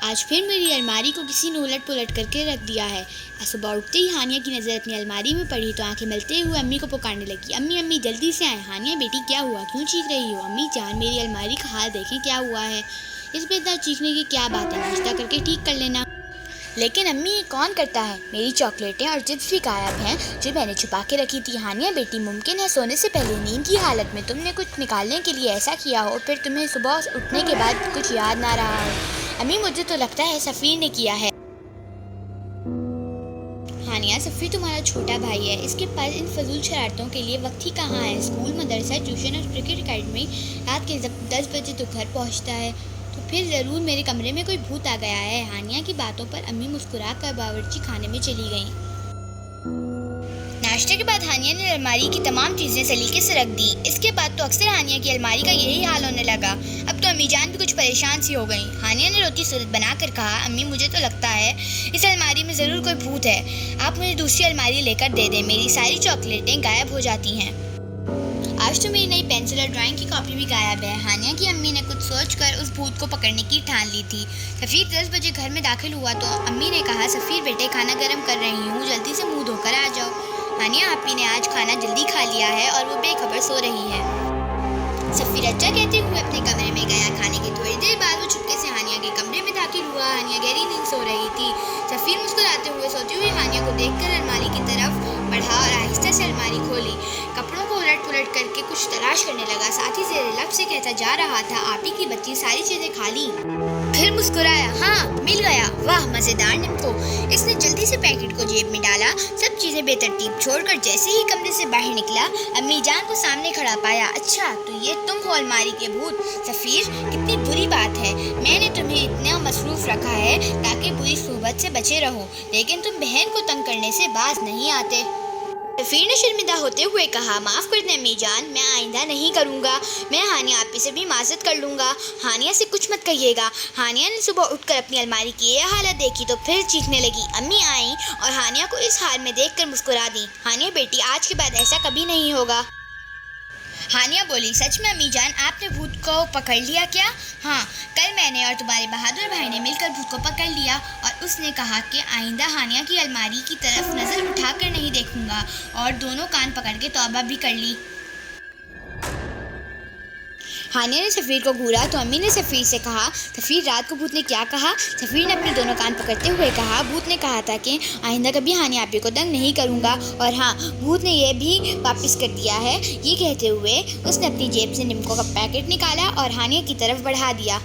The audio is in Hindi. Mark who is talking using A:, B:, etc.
A: आज फिर मेरी अलमारी को किसी ने उलट पुलट करके रख दिया है। सुबह उठते ही हानिया की नज़र अपनी अलमारी में पड़ी तो आंखें मलते हुए अम्मी को पुकारने लगी, अम्मी अम्मी जल्दी से आए। हानिया बेटी क्या हुआ, क्यों चीख रही हो? अम्मी जान मेरी अलमारी का हाल देखें क्या हुआ है। इसमें इतना चीखने की क्या बात है, नाश्ता करके ठीक कर लेना। लेकिन अम्मी ये कौन करता है? मेरी चॉकलेटें और चिप्स भी गायब हैं जो मैंने छुपा के रखी थी। हानिया बेटी मुमकिन है सोने से पहले नींद की हालत में तुमने कुछ निकालने के लिए ऐसा किया हो, फिर तुम्हें सुबह उठने के बाद कुछ याद ना रहा हो। अम्मी मुझे तो लगता है सफ़ीर ने किया है। हानिया सफ़ीर तुम्हारा छोटा भाई है, इसके पास इन फजूल शरारतों के लिए वक्त ही कहाँ है। स्कूल, मदरसा, ट्यूशन और क्रिकेट अकेडमी रात के 10 बजे तो घर पहुँचता है, तो फिर ज़रूर मेरे कमरे में कोई भूत आ गया है। हानिया की बातों पर अम्मी मुस्कुरा कर बावर्ची खाने में चली गईं। नाश्ते के बाद हानिया ने अलमारी की तमाम चीज़ें सलीके से रख दी। इसके बाद तो अक्सर हानिया की अलमारी का यही हाल होने लगा। अब तो अम्मी जान भी कुछ परेशान सी हो गई। हानिया ने रोती सूरत बनाकर कहा, अम्मी मुझे तो लगता है इस अलमारी में ज़रूर कोई भूत है। आप मुझे दूसरी अलमारी लेकर दे दें, मेरी सारी चॉकलेटें गायब हो जाती हैं। आज तो मेरी नई पेंसिल और ड्राइंग की कॉपी भी गायब है। हानिया की अम्मी ने कुछ सोचकर उस भूत को पकड़ने की ठान ली थी। सफ़ीर 10 बजे घर में दाखिल हुआ तो अम्मी ने कहा, सफ़ीर बेटे खाना गर्म कर रही हूँ, जल्दी से मुंह धोकर आ जाओ। हानिया आपी ने आज खाना जल्दी खा लिया है और वो बेखबर सो रही है। सफ़ीर अच्छा कहते हुए अपने कमरे में गया। खाने की थोड़ी देर बाद वो चुपके से हानिया के कमरे में दाखिल हुआ। हानिया गहरी नींद सो रही थी। सफ़ीर मुस्कुराते हुए सोती हुई हानिया को देखकर अलमारी की तरफ बढ़ा और आहिस्ता से अलमारी खोली। कपड़ों को उलट पुलट करके कुछ तलाश करने लगा। साथ ही ज़ेरे लब से कहता जा रहा था, आपी की बच्ची सारी चीज़ें खा ली। फिर मुस्कुराया, हाँ मिल गया, वाह मज़ेदार निम्तो। इसने जल्दी से पैकेट को जेब में डाला। सब चीज़ें बेतरतीब छोड़कर जैसे ही कमरे से बाहर निकला, अम्मी जान को सामने खड़ा पाया। अच्छा तो ये तुम हो अलमारी के भूत। सफ़ीर कितनी बुरी बात है, मैंने तुम्हें इतना मसरूफ़ रखा है ताकि बुरी सोहबत से बचे रहो, लेकिन तुम बहन को तंग करने से बाज नहीं आते। सफ़ीर ने शर्मिंदा होते हुए कहा, माफ़ कर दें अम्मी जान, मैं आइंदा नहीं करूँगा। मैं हानिया आपी से भी माज़रत कर लूँगा। हानिया से कुछ मत कहिएगा। हानिया ने सुबह उठकर अपनी अलमारी की ये हालत देखी तो फिर चीखने लगी। अम्मी आईं और हानिया को इस हाल में देखकर मुस्कुरा दी। हानिया बेटी आज के बाद ऐसा कभी नहीं होगा। हानिया बोली, सच में अम्मी जान, आपने भूत को पकड़ लिया क्या? हाँ, कल मैंने और तुम्हारे बहादुर भाई ने मिलकर भूत को पकड़ लिया। और उसने कहा कि आइंदा हानिया की अलमारी की तरफ नज़र उठाकर नहीं देखूंगा, और दोनों कान पकड़ के तौबा भी कर ली। हानिया ने सफ़ीर को घूरा तो अम्मी ने सफ़ीर से कहा, सफ़ीर रात को भूत ने क्या कहा? सफ़ीर ने अपने दोनों कान पकड़ते हुए कहा, भूत ने कहा था कि आइंदा कभी हानिया आपी को तंग नहीं करूँगा, और हाँ भूत ने यह भी वापस कर दिया है। ये कहते हुए उसने अपनी जेब से निम्को का पैकेट निकाला और हानिया की तरफ बढ़ा दिया।